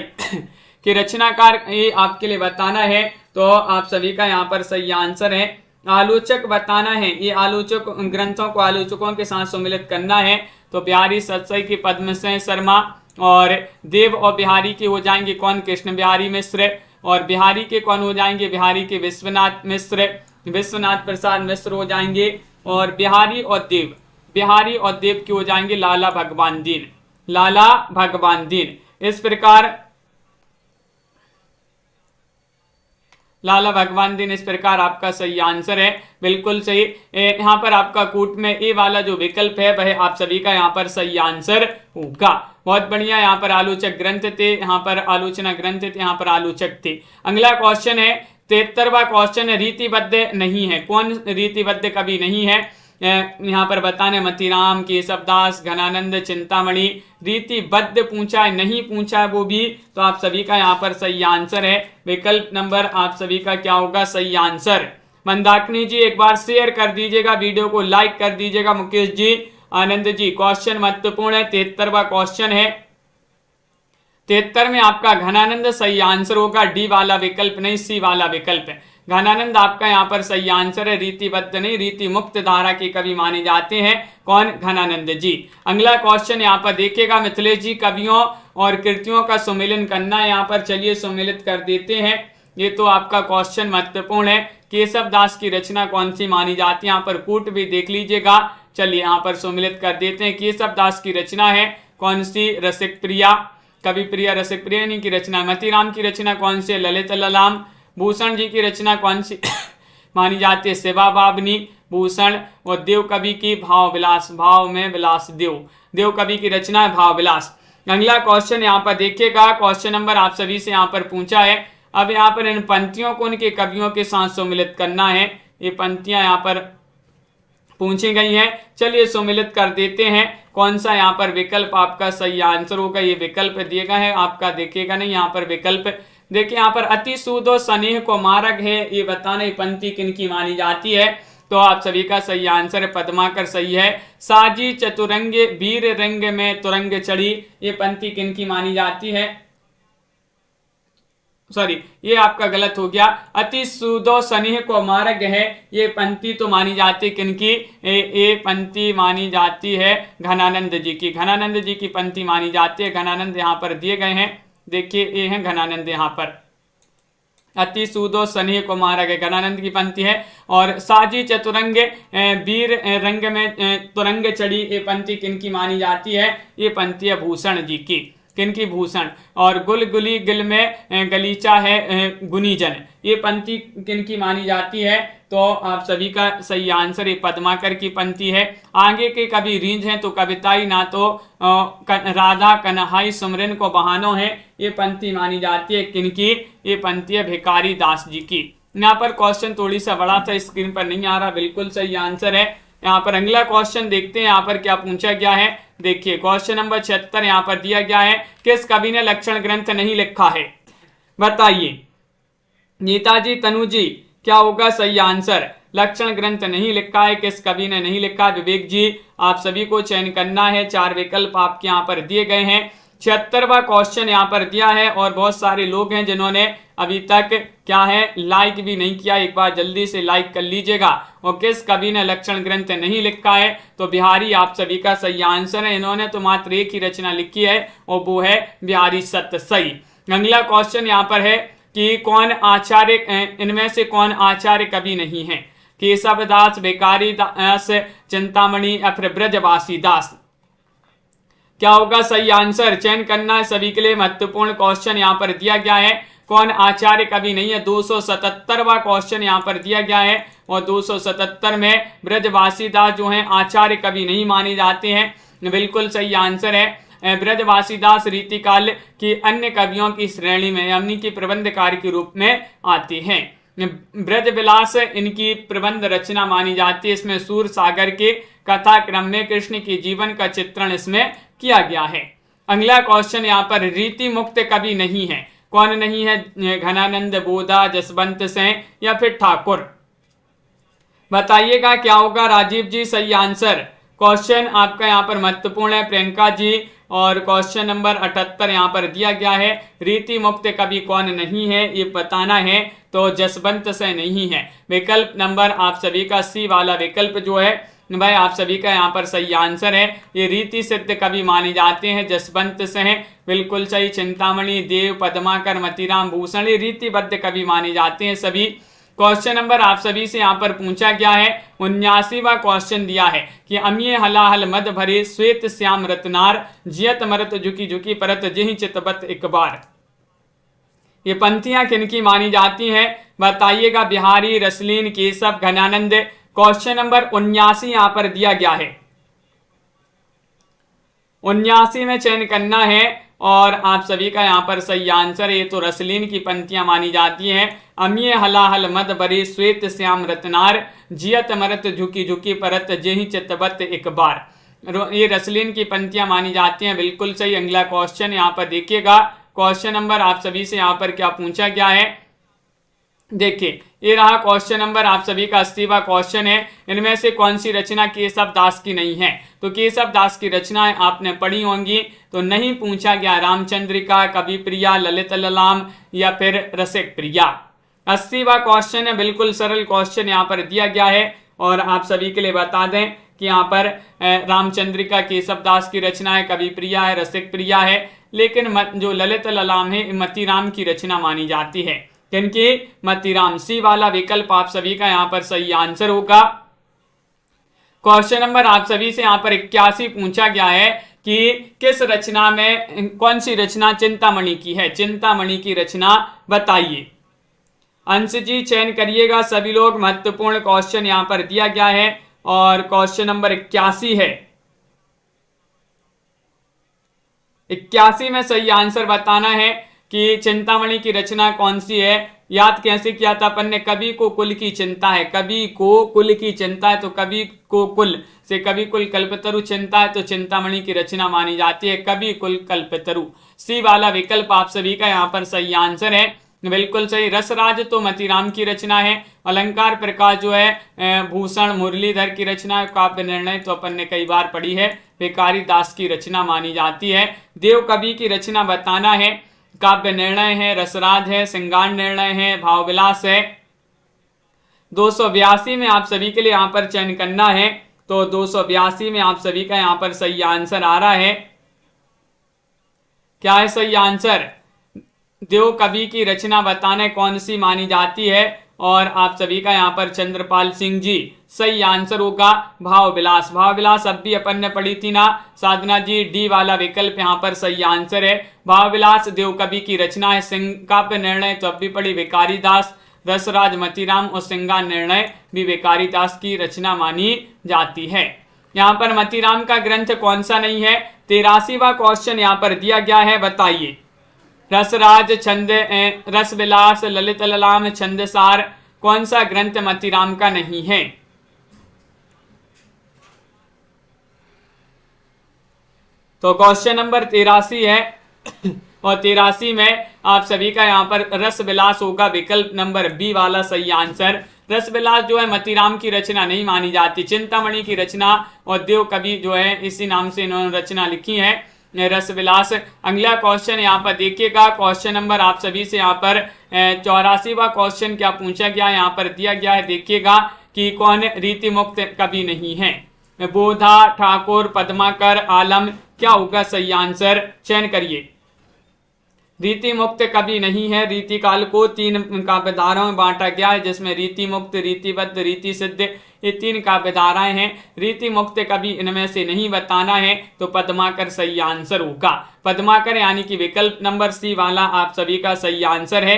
के रचनाकार ये आपके लिए बताना है, तो आप सभी का यहाँ पर सही आंसर है। आलोचक बताना है, ये आलोचक ग्रंथों को आलोचकों के साथ सम्मिलित करना है, तो बिहारी सतसई की पद्मसेन शर्मा और देव और बिहारी के हो जाएंगे कौन, कृष्ण बिहारी मिश्र, और बिहारी के कौन हो जाएंगे, बिहारी के विश्वनाथ मिश्र, विश्वनाथ प्रसाद मिश्र हो जाएंगे। और बिहारी और देव के हो जाएंगे लाला भगवान दीन, लाला भगवान दीन। इस प्रकार लाला भगवान दिन इस प्रकार आपका सही आंसर है, बिल्कुल सही। यहाँ पर आपका कूट में ए वाला जो विकल्प है वह आप सभी का यहाँ पर सही आंसर होगा। बहुत बढ़िया, यहाँ पर आलोचक ग्रंथ थे, यहाँ पर आलोचना ग्रंथ थे, यहाँ पर आलोचक थे। अगला क्वेश्चन है 73वां क्वेश्चन है, रीतिबद्ध नहीं है, कौन रीतिबद्ध कभी नहीं है, यहाँ पर बताने मतीराम, केशवदास, घनानंद, चिंतामणि। रीतिबद्ध पूछा है, नहीं पूछा है वो भी, तो आप सभी का यहाँ पर सही आंसर है। विकल्प नंबर आप सभी का क्या होगा सही आंसर। मंदाकिनी जी एक बार शेयर कर दीजिएगा, वीडियो को लाइक कर दीजिएगा। मुकेश जी, आनंद जी, क्वेश्चन महत्वपूर्ण है, 73वां क्वेश्चन है। 73 में आपका घनानंद सही आंसर होगा, डी वाला विकल्प नहीं, सी वाला विकल्प है। घनानंद आपका यहाँ पर सही आंसर है, रीतिबद्ध नहीं, रीति मुक्त धारा के कवि माने जाते हैं, कौन, घनानंद जी। अगला क्वेश्चन यहाँ पर देखिएगा, मिथिलेश जी कवियों और कृतियों का सम्मिलन करना है, यहाँ पर चलिए सम्मिलित कर देते हैं। ये तो आपका क्वेश्चन महत्वपूर्ण है, केशव दास की रचना कौन सी मानी जाती है, यहाँ पर कूट भी देख लीजिएगा। चलिए यहाँ पर सम्मिलित कर देते हैं, केशव दास की रचना है कौन सी, रसिक प्रिया, कवि प्रिया रसिक प्रिया की रचना। मतीराम की रचना कौन सी, ललित ललाम। भूषण जी की रचना कौन सी मानी जाती है, सेवा बाबनी भूषण। और देव कवि की भाव विलास, भाव में विलास देव, देव कवि की रचना है भाव विलास। अगला क्वेश्चन यहाँ पर देखिएगा, क्वेश्चन नंबर आप सभी से यहाँ पर पूछा है। अब यहाँ पर इन पंक्तियों को उनके कवियों के साथ सम्मिलित करना है, ये पंक्तियां यहाँ पर पूछी गई हैं। चलिए सम्मिलित कर देते हैं, कौन सा यहाँ पर विकल्प आपका सही आंसर होगा। ये विकल्प दिए गए हैं, आपका देखिएगा नहीं, यहाँ पर विकल्प देखिए, यहाँ पर अति सूदो स्नेह को मार्ग है, ये बताना ये पंक्ति किनकी मानी जाती है, तो आप सभी का सही आंसर है पद्माकर सही है। साजी चतुरंगे वीर रंग में तुरंग चढ़ी, ये पंक्ति किनकी मानी जाती है, सॉरी ये आपका गलत हो गया। अति सूदो स्नेह को मार्ग है, ये पंक्ति तो मानी जाती किनकी, ये पंक्ति मानी जाती है घनानंद जी की, घनानंद जी की पंक्ति मानी जाती है। घनानंद यहाँ पर दिए गए हैं, देखिए ये है घनानंद, यहाँ पर अति सूदो सनी को मारा गया, घनानंद की पंक्ति है। और साजी चतुरंग वीर रंग में तुरंग चढ़ी, ये पंक्ति किनकी मानी जाती है? ये पंक्ति है भूषण जी की। किनकी? भूषण। और गुल गुली गिल में गलीचा है गुनीजन, ये पंक्ति किनकी मानी जाती है? तो आप सभी का सही आंसर ये पद्माकर की पंक्ति है। आगे के कभी रींझ हैं तो कविताई ना तो राधा कन्हाई सुमरन को बहानो है, ये पंक्ति मानी जाती है किनकी? ये पंक्ति है भिखारी दास जी की। यहाँ पर क्वेश्चन थोड़ी सा बड़ा था, स्क्रीन पर नहीं आ रहा, बिल्कुल सही आंसर है। यहाँ पर अगला क्वेश्चन देखते हैं यहाँ पर क्या पूछा गया है। देखिए क्वेश्चन नंबर 76 यहाँ पर दिया गया है, किस कवि ने लक्षण ग्रंथ नहीं लिखा है? बताइए नेताजी तनु जी, क्या होगा सही आंसर? लक्षण ग्रंथ नहीं लिखा है, किस कवि ने नहीं लिखा? विवेक जी, आप सभी को चयन करना है, 4 विकल्प आपके यहाँ पर दिए गए हैं। 76वां क्वेश्चन यहाँ पर दिया है और बहुत सारे लोग हैं जिन्होंने अभी तक क्या है लाइक भी नहीं किया, एक बार जल्दी से लाइक कर लीजिएगा। और किस कवि ने लक्षण ग्रंथ नहीं लिखा है? तो बिहारी आप सभी का सही आंसर है, इन्होंने तो मात्र एक ही रचना लिखी है और वो है बिहारी सत्य। सही। अगला क्वेश्चन यहाँ पर है कि कौन आचार्य, इनमें से कौन आचार्य कवि नहीं है? केशव दास, भिखारी दास, चिंतामणि या फिर ब्रजवासी दास? क्या होगा सही आंसर? चयन करना है सभी के लिए, महत्वपूर्ण क्वेश्चन यहाँ पर दिया गया है। कौन आचार्य कवि नहीं है? 277वां क्वेश्चन यहाँ पर दिया गया है और 277 में ब्रजवासी दास जो हैं आचार्य कवि नहीं माने जाते हैं, बिल्कुल सही आंसर है। ब्रजवासी दास रीतिकाल की अन्य कवियों की श्रेणी में यानी कि प्रबंधकार के रूप में आते हैं। ब्रज विलास इनकी प्रबंध रचना मानी जाती है, इसमें सूर सागर के कथा क्रम में कृष्ण के जीवन का चित्रण इसमें किया गया है। अगला क्वेश्चन यहाँ पर रीति मुक्त कवि नहीं है, कौन नहीं है? घनानंद, बोधा, जसवंत सिंह या फिर ठाकुर? बताइएगा क्या होगा राजीव जी सही आंसर? क्वेश्चन आपका यहाँ पर महत्वपूर्ण है प्रियंका जी। और क्वेश्चन नंबर 78 यहाँ पर दिया गया है, रीति मुक्त कवि कौन नहीं है ये बताना है, तो जसवंत सिंह नहीं है। विकल्प नंबर आप सभी का सी वाला विकल्प जो है भाई आप सभी का यहाँ पर सही आंसर है, ये रीति सिद्ध कवि माने जाते हैं जसवंत सिंह, बिल्कुल सही। चिंतामणि, देव, पद्माकर, मतीराम, भूषण ये रीतिबद्ध कवि माने जाते हैं सभी। क्वेश्चन नंबर आप सभी से यहाँ पर पूछा गया है, 79वां क्वेश्चन दिया है कि अमिये हलाहल मद भरे श्वेत श्याम रत्नार, जियत मरत झुकी झुकी परत जिहि चितबत एक बार। ये पंक्तियां किनकी मानी जाती हैं? बताइएगा। बिहारी, रसलीन, केशव, घनानंद। क्वेश्चन नंबर 79 यहाँ पर दिया गया है, 79 में चयन करना है और आप सभी का यहाँ पर सही आंसर है, ये तो रसलीन की पंक्तियां मानी जाती हैं। अमिये हलाहल मद भरे श्वेत श्याम रत्नार, जियत मरत झुकी झुकी परत जेहि चितबत एक बार, ये रसलीन की पंक्तियां मानी जाती हैं, बिल्कुल सही। अगला क्वेश्चन यहाँ पर देखिएगा, क्वेश्चन नंबर आप सभी से यहाँ पर क्या पूछा गया है? देखिए ये रहा क्वेश्चन नंबर आप सभी का 80वां क्वेश्चन है, इनमें से कौन सी रचना केशव दास की नहीं है? तो केशव दास की रचनाएं आपने पढ़ी होंगी, तो नहीं पूछा गया। रामचंद्रिका, कवि प्रिया, ललित ललाम या फिर रसिक प्रिया। 80वां क्वेश्चन है, बिल्कुल सरल क्वेश्चन यहाँ पर दिया गया है और आप सभी के लिए बता दें कि यहाँ पर रामचंद्रिका केशव दास की रचना है, कवि प्रिया है, रसिक प्रिया है, लेकिन जो ललित ललाम है मतीराम की रचना मानी जाती है। किनकी? मतीराम। सी वाला विकल्प आप सभी का यहाँ पर सही आंसर होगा। क्वेश्चन नंबर आप सभी से यहाँ पर 81 पूछा गया है कि किस रचना में, कौन सी रचना चिंतामणि की है? चिंतामणि की रचना बताइए। अंश जी चयन करिएगा सभी लोग, महत्वपूर्ण क्वेश्चन यहाँ पर दिया गया है और क्वेश्चन नंबर 81 है। 81 में सही आंसर बताना है कि चिंतामणि की रचना कौन सी है। याद कैसे किया था अपन ने? कवि को कुल की चिंता है, कवि को कुल की चिंता है, तो कवि को कुल से कवि कुल कल्पतरु चिंता है, तो चिंतामणि की रचना मानी जाती है कवि कुल कल्पतरु। सी वाला विकल्प आप सभी का यहाँ पर सही आंसर है, बिल्कुल सही। रसराज तो मतीराम की रचना है। अलंकार प्रकाश जो है भूषण मुरलीधर की रचना है। काव्य निर्णय तो अपन ने कई बार पढ़ी है, भिखारी दास की रचना मानी जाती है। देव कवि की रचना बताना है। काव्य निर्णय है, रसराज है, श्रृंगार निर्णय है, भावविलास है। 282 में आप सभी के लिए यहाँ पर चयन करना है, तो 282 में आप सभी का यहाँ पर सही आंसर आ रहा है। क्या है सही आंसर? देव कवि की रचना बताना कौन सी मानी जाती है, और आप सभी का यहाँ पर चंद्रपाल सिंह जी। सही आंसर होगा भाव विलास। भाव विलास अब भी अपन ने पढ़ी थी ना साधना जी, डी वाला विकल्प यहाँ पर सही आंसर है। भाव विलास देव कवि की रचना है। सिंगाप निर्णय तो अब भी पढ़ी विकारी दास, रसराज मतीराम और सिंगार निर्णय भी विकारी दास की रचना मानी जाती है। यहाँ पर मतीराम का ग्रंथ कौन सा नहीं है? 83वां क्वेश्चन यहाँ पर दिया गया है, बताइए। रसराज, छंद, रसविलास, ललित ललाम, छंदसार, कौन सा ग्रंथ मतीराम का नहीं है? तो क्वेश्चन नंबर 83 है और 83 में आप सभी का यहाँ पर रसविलास होगा विकल्प नंबर बी वाला सही आंसर। रसविलास जो है मतीराम की रचना नहीं मानी जाती, चिंतामणि की रचना और देव कवि जो है इसी नाम से इन्होंने रचना लिखी है, रसविलास। अगला क्वेश्चन यहाँ पर देखिएगा, क्वेश्चन नंबर आप सभी से यहाँ पर 84वां क्वेश्चन क्या पूछा गया यहाँ पर दिया गया है, देखिएगा कि कौन रीति मुक्त कवि नहीं है? बोधा, ठाकुर, पद्माकर, आलम, क्या होगा सही आंसर? चयन करिए। रीति मुक्त कवि नहीं है। रीति काल को 3 काव्यधाराओं में बांटा गया है, जिसमें रीति मुक्त, रीतिबद्ध, रीति सिद्ध, ये 3 काव्यधाराएं हैं। रीति मुक्त कवि इनमें से नहीं बताना है, तो पद्माकर सही आंसर होगा। पद्माकर यानी कि विकल्प नंबर सी वाला आप सभी का सही आंसर है।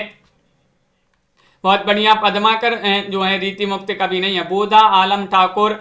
बहुत बढ़िया। पद्माकर जो है रीति मुक्त कवि नहीं है। बोधा, आलम, ठाकुर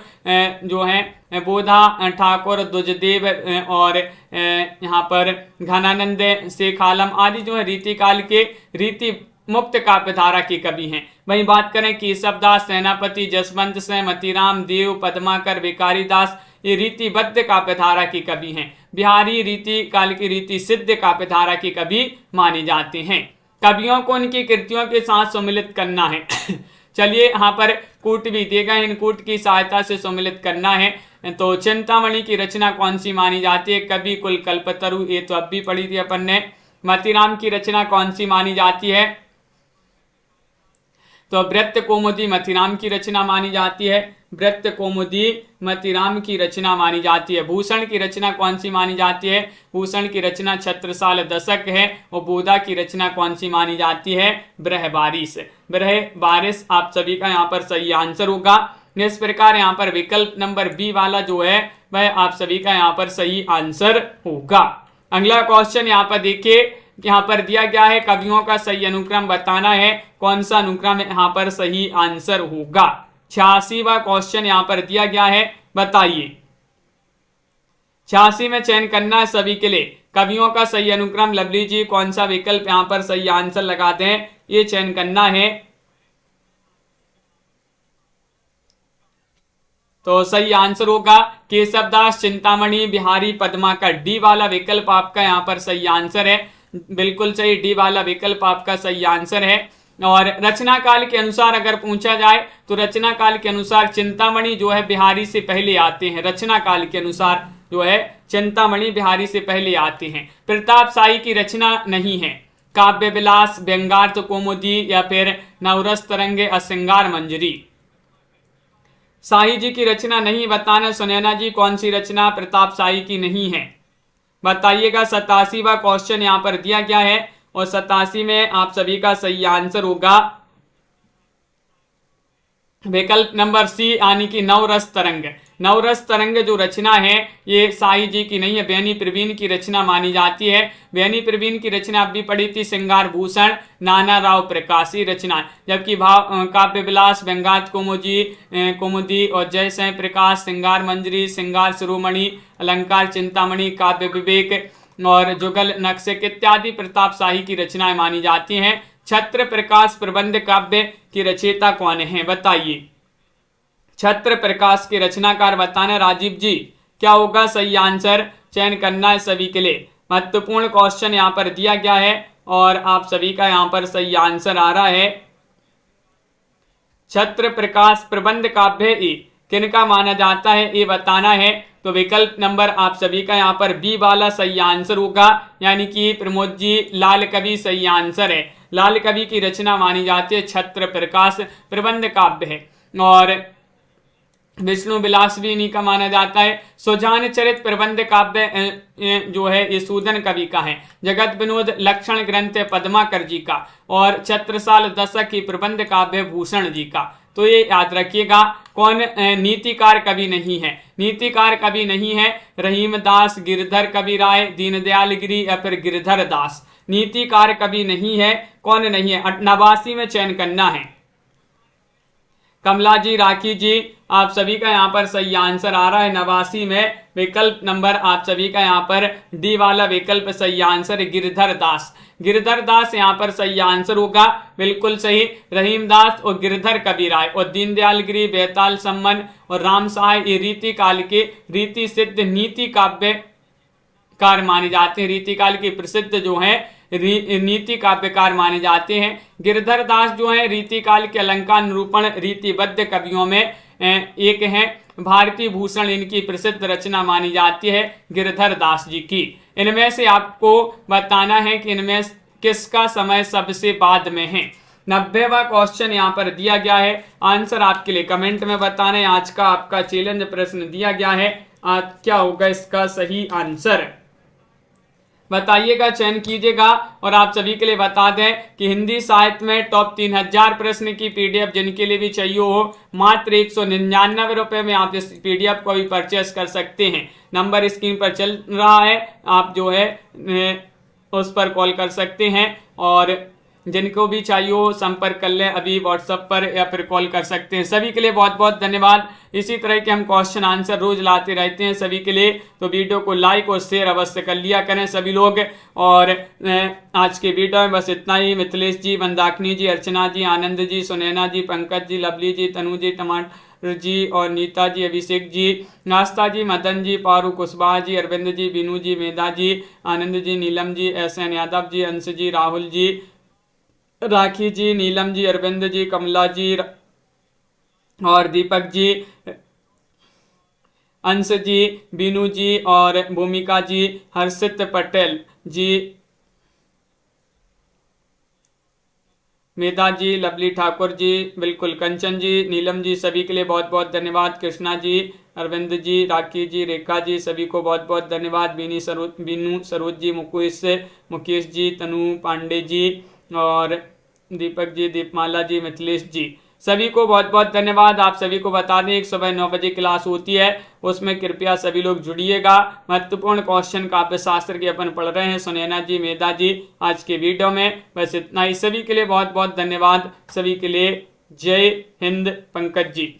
जो है बोधा, ठाकुर, दुजदेव और यहाँ पर घनानंद, शेख आलम आदि जो है रीति काल के रीति मुक्त काव्यधारा के कवि हैं। वहीं बात करें केशवदास, सेनापति, जसवंत सिंह, मतीराम, देव, पद्माकर, विकारी दास, ये रीतिबद्ध काव्यधारा के कवि हैं। बिहारी रीति काल की रीति सिद्ध काव्यधारा के कवि माने जाते हैं। कवियों को उनकी कृतियों के साथ सम्मिलित करना है। चलिए यहाँ पर कूट भी देगा, इन कूट की सहायता से सम्मिलित करना है। तो चिंतामणि की रचना कौन सी मानी जाती है? कवि कुल कल्पतरु, ये तो अब भी पढ़ी थी अपन ने। मतीराम की रचना कौन सी मानी जाती है? तो वृत्त कौमुदी मतीराम की रचना मानी जाती है। वृत्त कौमुदी मतीराम की रचना मानी जाती है। भूषण की रचना कौन सी मानी जाती है? भूषण की रचना छत्रसाल दशक है। और बोधा की रचना कौन सी मानी जाती है? बृहबारिश। बृहबारिश आप सभी का यहाँ पर सही आंसर होगा। इस प्रकार यहाँ पर विकल्प नंबर बी वाला जो है वह आप सभी का यहाँ पर सही आंसर होगा। अगला क्वेश्चन यहाँ पर देखिए, यहाँ पर दिया गया है कवियों का सही अनुक्रम बताना है। कौन सा अनुक्रम यहाँ पर सही आंसर होगा? 86वां क्वेश्चन यहाँ पर दिया गया है, बताइए। 86 में चयन करना है सभी के लिए। कवियों का सही अनुक्रम, लवली जी कौन सा विकल्प यहाँ पर सही आंसर लगाते हैं, ये चयन करना है। तो सही आंसर होगा केशवदास, चिंतामणि, बिहारी, पद्माकर। डी वाला विकल्प आपका यहाँ पर सही आंसर है। बिल्कुल सही, डी वाला विकल्प आपका सही आंसर है। और रचना काल के अनुसार अगर पूछा जाए तो रचना काल के अनुसार चिंतामणि जो है बिहारी से पहले आते हैं। रचना काल के अनुसार जो है चिंतामणि बिहारी से पहले आते हैं। प्रताप शाही की रचना नहीं है। काव्य विलास, व्यंगार्थ कौमुदी या फिर नवरस तरंगे, असिंगार मंजरी। शाही जी की रचना नहीं बताना। सुनैना जी कौन सी रचना प्रताप शाही की नहीं है, बताइएगा। 87वां क्वेश्चन यहाँ पर दिया गया है और 87 में आप सभी का सही आंसर होगा विकल्प नंबर सी यानी कि नवरस तरंग। नवरस तरंग जो रचना है ये शाही जी की नहीं है, बेनी प्रवीण की रचना मानी जाती है। बेनी प्रवीण की रचना आप भी पढ़ी थी, श्रृंगार भूषण, नाना राव प्रकाशी रचना। जबकि काव्य विलास, व्यंगार्थ कौमुदी और जय सह प्रकाश, श्रृंगार मंजरी, श्रृंगार शिरोमणि, अलंकार चिंतामणि, काव्य विवेक और जुगल नक्शक इत्यादि प्रताप शाही की रचनाएं मानी जाती हैं। छत्र प्रकाश प्रबंध काव्य की रचयिता कौन है, बताइए। छत्र प्रकाश के रचनाकार बताना। राजीव जी क्या होगा सही आंसर, चयन करना है सभी के लिए। महत्वपूर्ण क्वेश्चन यहाँ पर दिया गया है और आप सभी का यहाँ पर सही आंसर आ रहा है। छत्र प्रकाश प्रबंध काव्य किनका माना जाता है ये बताना है। तो विकल्प नंबर आप सभी का यहाँ पर बी वाला सही आंसर होगा, यानी कि प्रमोद जी लाल कवि सही आंसर है। लाल कवि की रचना मानी जाती है, छत्र प्रकाश प्रबंध काव्य है। और विष्णु विलास भी इन्हीं का माना जाता है। सुजान चरित प्रबंध काव्य जो है ये सूदन कवि का है। जगत विनोद लक्षण ग्रंथ है पद्माकर जी का, और छत्रसाल दशक ही प्रबंध काव्य भूषण जी का। तो ये याद रखिएगा। कौन नीतिकार कवि नहीं है? नीतिकार कवि नहीं है रहीम दास, गिरधर कवि राय, दीनदयाल गिरी या फिर गिरधर दास। नीतिकार कवि नहीं है। कौन नहीं है? 89 में चयन करना है। कमला जी, राखी जी, आप सभी का यहाँ पर सही आंसर आ रहा है 89 में। विकल्प नंबर आप सभी का यहाँ पर डी वाला विकल्प सही आंसर है, गिरधर दास। गिरधर दास यहाँ पर सही आंसर होगा, बिल्कुल सही। रहीम दास और गिरधर कबीर राय और दीनदयाल गिरी, बेताल सम्मन और राम सहाय ये रीति काल के रीति सिद्ध नीति काव्यकार माने जाते हैं। रीति काल के प्रसिद्ध जो है नीति काव्यकार माने जाते हैं। गिरधर दास जो है रीति काल के अलंकार निरूपण रीतिबद्ध कवियों में एक हैं। भारती भूषण इनकी प्रसिद्ध रचना मानी जाती है गिरधर दास जी की। इनमें से आपको बताना है कि इनमें किसका समय सबसे बाद में है। 90वां क्वेश्चन यहाँ पर दिया गया है, आंसर आपके लिए कमेंट में बताना है। आज का आपका चैलेंज प्रश्न दिया गया है, आज क्या होगा इसका सही आंसर बताइएगा, चयन कीजिएगा। और आप सभी के लिए बता दें कि हिंदी साहित्य में टॉप 3000 प्रश्न की पीडीएफ जिनके लिए भी चाहिए हो, मात्र 199 रुपये में आप इस पीडीएफ को भी परचेस कर सकते हैं। नंबर स्क्रीन पर चल रहा है, आप जो है उस पर कॉल कर सकते हैं, और जिनको भी चाहिए हो संपर्क कर लें अभी व्हाट्सएप पर या फिर कॉल कर सकते हैं। सभी के लिए बहुत बहुत धन्यवाद। इसी तरह के हम क्वेश्चन आंसर रोज लाते रहते हैं सभी के लिए, तो वीडियो को लाइक और शेयर अवश्य कर लिया करें सभी लोग। और आज के वीडियो में बस इतना ही। मिथिलेश जी, मंदाकिनी जी, अर्चना जी, आनंद जी, सुनैना जी, पंकज जी, लवली जी, तनु जी, टमाटर जी और नीता जी, अभिषेक जी, नास्ता जी, मदन जी, पारू, कुशवाहा जी, अरविंद जी, बीनू जी, मेधा जी, आनंद जी, नीलम जी, एसएन यादव जी, अंश जी, राहुल जी, राखी जी, नीलम जी, अरविंद जी, कमला जी और दीपक जी, अंश जी, बीनू जी और भूमिका जी, हर्षित पटेल जी, मेधा जी, लवली ठाकुर जी, बिल्कुल कंचन जी, नीलम जी, सभी के लिए बहुत बहुत धन्यवाद। कृष्णा जी, अरविंद जी, राखी जी, रेखा जी, सभी को बहुत बहुत धन्यवाद। बीनू सरोज जी, मुकेश जी, तनु पांडे जी और दीपक जी, दीपमाला जी, मिथिलेश जी, सभी को बहुत बहुत धन्यवाद। आप सभी को बता दें एक सुबह 9 बजे क्लास होती है, उसमें कृपया सभी लोग जुड़िएगा। महत्वपूर्ण क्वेश्चन काव्य शास्त्र के अपन पढ़ रहे हैं सुनैना जी, मेधा जी आज के वीडियो में। बस इतना ही। सभी के लिए बहुत बहुत धन्यवाद। सभी के लिए जय हिंद। पंकज जी।